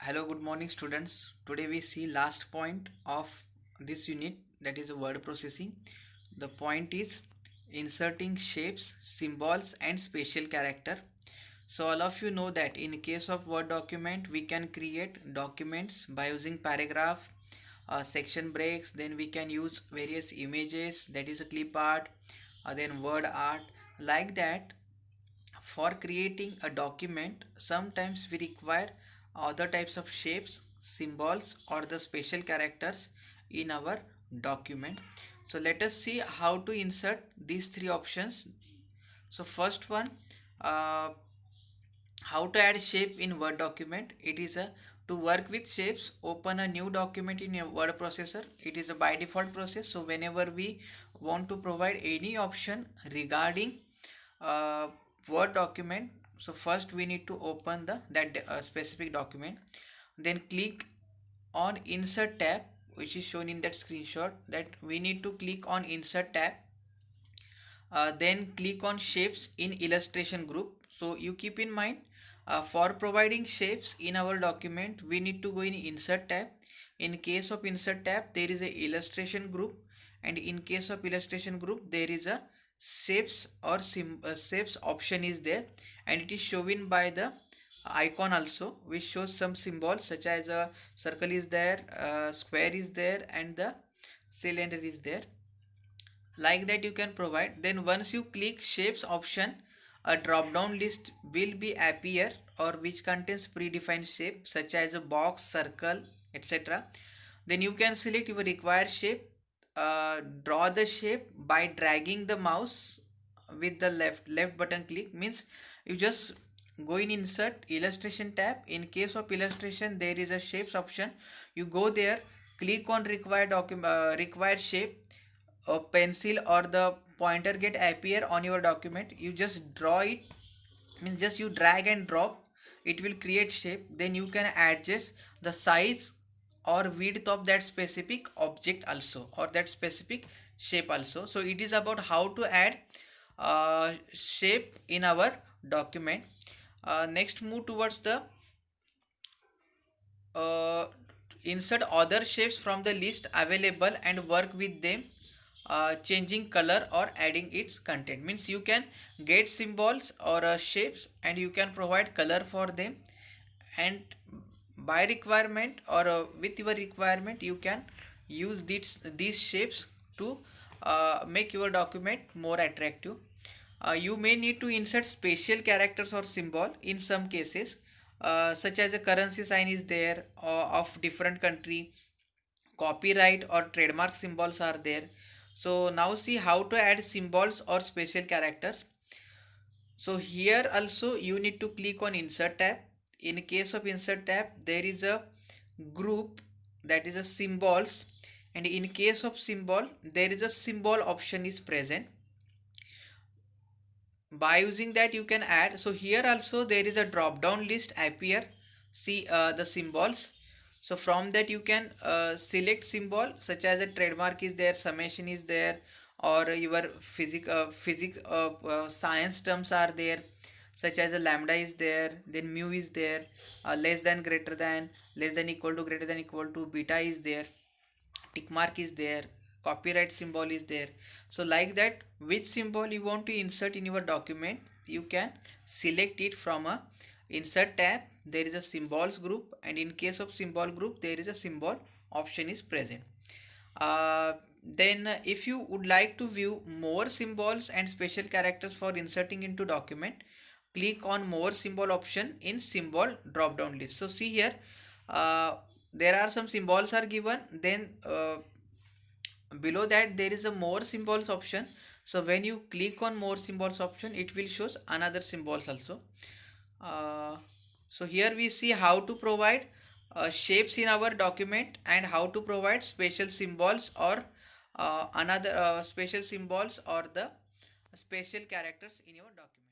Hello, good morning students. Today we see last point of this unit, that is word processing. The point is inserting shapes, symbols and special character. So all of you know that in case of Word document we can create documents by using paragraph, section breaks, then we can use various images, that is a clip art, then word art. Like that, for creating a document, sometimes we require other types of shapes, symbols, or the special characters in our document. So let us see how to insert these three options. So first one, uh, how to add shape in Word document. It is a to work with shapes, open a new document in your word processor. It is a by default process. So whenever we want to provide any option regarding uh, Word document, so first we need to open that specific document, then click on insert tab, which is shown in that screenshot, that we need to click on insert tab. Then click on shapes in illustration group. So you keep in mind, for providing shapes in our document we need to go in insert tab. In case of insert tab there is a illustration group, and in case of illustration group there is a shapes or shapes option is there, and it is shown by the icon also, which shows some symbols such as a circle is there, square is there, and the cylinder is there. Like that you can provide. Then once you click shapes option, a drop down list will be appear, or which contains predefined shape such as a box, circle, etc. Then you can select your required shape, draw the shape by dragging the mouse with the left button click. Means you just go in insert illustration tab. In case of illustration there is a shapes option, you go there, click on required shape, a pencil or the pointer get appear on your document. You just draw it, means just you drag and drop, it will create shape. Then you can adjust the size or width of that specific object also, or that specific shape also. So it is about how to add shape in our document. Next, move towards the uh, insert other shapes from the list available and work with them, changing color or adding its content. Means you can get symbols or shapes and you can provide color for them, and by requirement or with your requirement you can use these shapes to make your document more attractive. You may need to insert special characters or symbol in some cases, such as a currency sign is there of different country, copyright or trademark symbols are there. So now see how to add symbols or special characters. So here also you need to click on insert tab. In case of insert tab there is a group, that is a symbols, and in case of symbol there is a symbol option is present. By using that you can add. So here also there is a drop down list appear. See the symbols. So from that you can select symbol such as a trademark is there, summation is there, or your science terms are there, such as a lambda is there, then mu is there, less than, greater than, less than equal to, greater than equal to, beta is there, tick mark is there, copyright symbol is there. So like that, which symbol you want to insert in your document, you can select it from a insert tab. There is a symbols group, and in case of symbol group there is a symbol option is present. Then if you would like to view more symbols and special characters for inserting into document, click on more symbol option in symbol drop down list. So see here, uh, there are some symbols are given, then below that there is a more symbols option. So when you click on more symbols option, it will shows another symbols also. uh, so here we see how to provide shapes in our document, and how to provide special symbols or another special symbols or the special characters in your document.